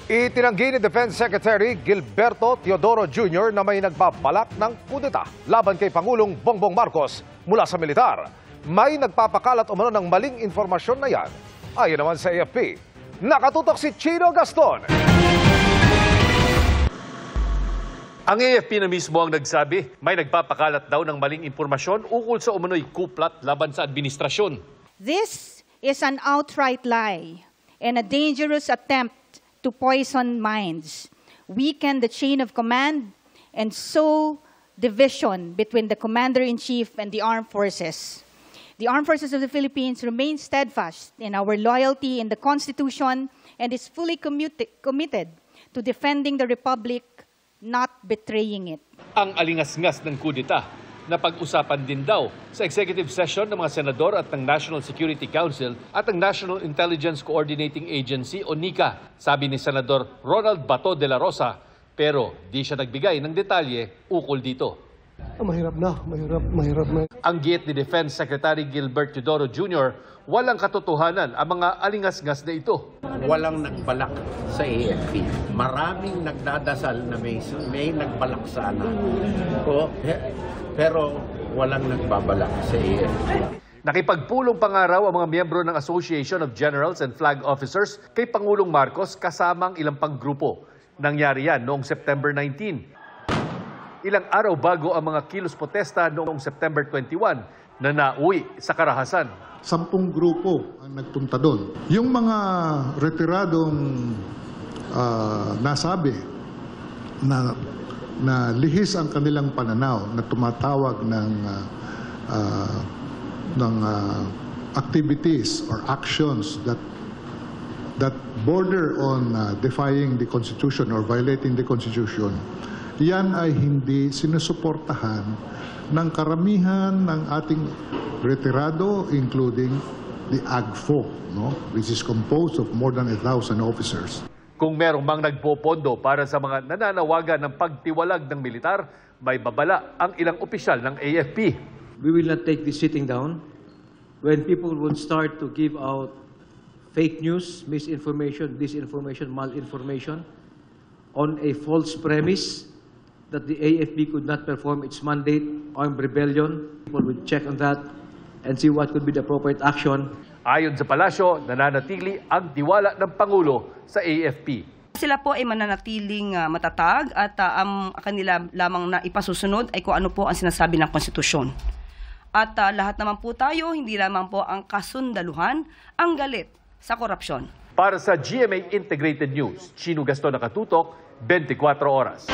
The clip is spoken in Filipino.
Itinanggi ni Defense Secretary Gilberto Teodoro Jr. na may nagbabalak ng kudeta laban kay Pangulong Bongbong Marcos mula sa militar. May nagpapakalat umano ng maling informasyon na yan. Ayon naman sa AFP, nakatutok si Chino Gaston. Ang AFP na mismo ang nagsabi, may nagpapakalat daw ng maling impormasyon ukol sa umano'y kuplat laban sa administrasyon. This is an outright lie and a dangerous attempt to poison minds, weaken the chain of command, and sow division between the Commander-in-Chief and the Armed Forces. The Armed Forces of the Philippines remain steadfast in our loyalty in the Constitution and is fully committed to defending the Republic, not betraying it. Ang alingas-ngas ng kudeta na pag-usapan din daw sa executive session ng mga senador at ng National Security Council at ng National Intelligence Coordinating Agency o NICA, sabi ni Senador Ronald Bato de la Rosa, pero di siya nagbigay ng detalye ukol dito. Mahirap na. Ang giit ni Defense Secretary Gilbert Teodoro Jr., walang katotohanan ang mga alingas-ngas na ito. Walang nagbalak sa AFP. Maraming nagdadasal na may nagbalak sana. Pero walang nagbabalak sa AFP. Nakipagpulong pangaraw ang mga miyembro ng Association of Generals and Flag Officers kay Pangulong Marcos kasamang ilang panggrupo. Nangyari yan noong September 19. Ilang araw bago ang mga kilos protesta noong September 21 na nauwi sa karahasan. 10 grupo ang nagpunta doon. Yung mga retiradong nasabi na lihis ang kanilang pananaw na tumatawag ng activities or actions that border on defying the Constitution or violating the Constitution, yan ay hindi sinusuportahan ng karamihan ng ating retirado, including the AGFO, which is composed of more than 1,000 officers. Kung merong mang nagpopondo para sa mga nananawagan ng pagtiwalag ng militar, may babala ang ilang opisyal ng AFP. We will not take this sitting down. When people would start to give out fake news, misinformation, disinformation, malinformation on a false premise that the AFP could not perform its mandate, armed rebellion, people would check on that and see what could be the appropriate action. Ayon sa palasyo, nananatili ang tiwala ng Pangulo sa AFP. Sila po ay mananatiling matatag at ang kanila lamang na ipasusunod ay kung ano po ang sinasabi ng konstitusyon. At lahat naman po tayo, hindi lamang po ang kasundaluhan, ang galit sa korupsyon. Para sa GMA Integrated News, Chino Gaston nakatutok, 24 oras.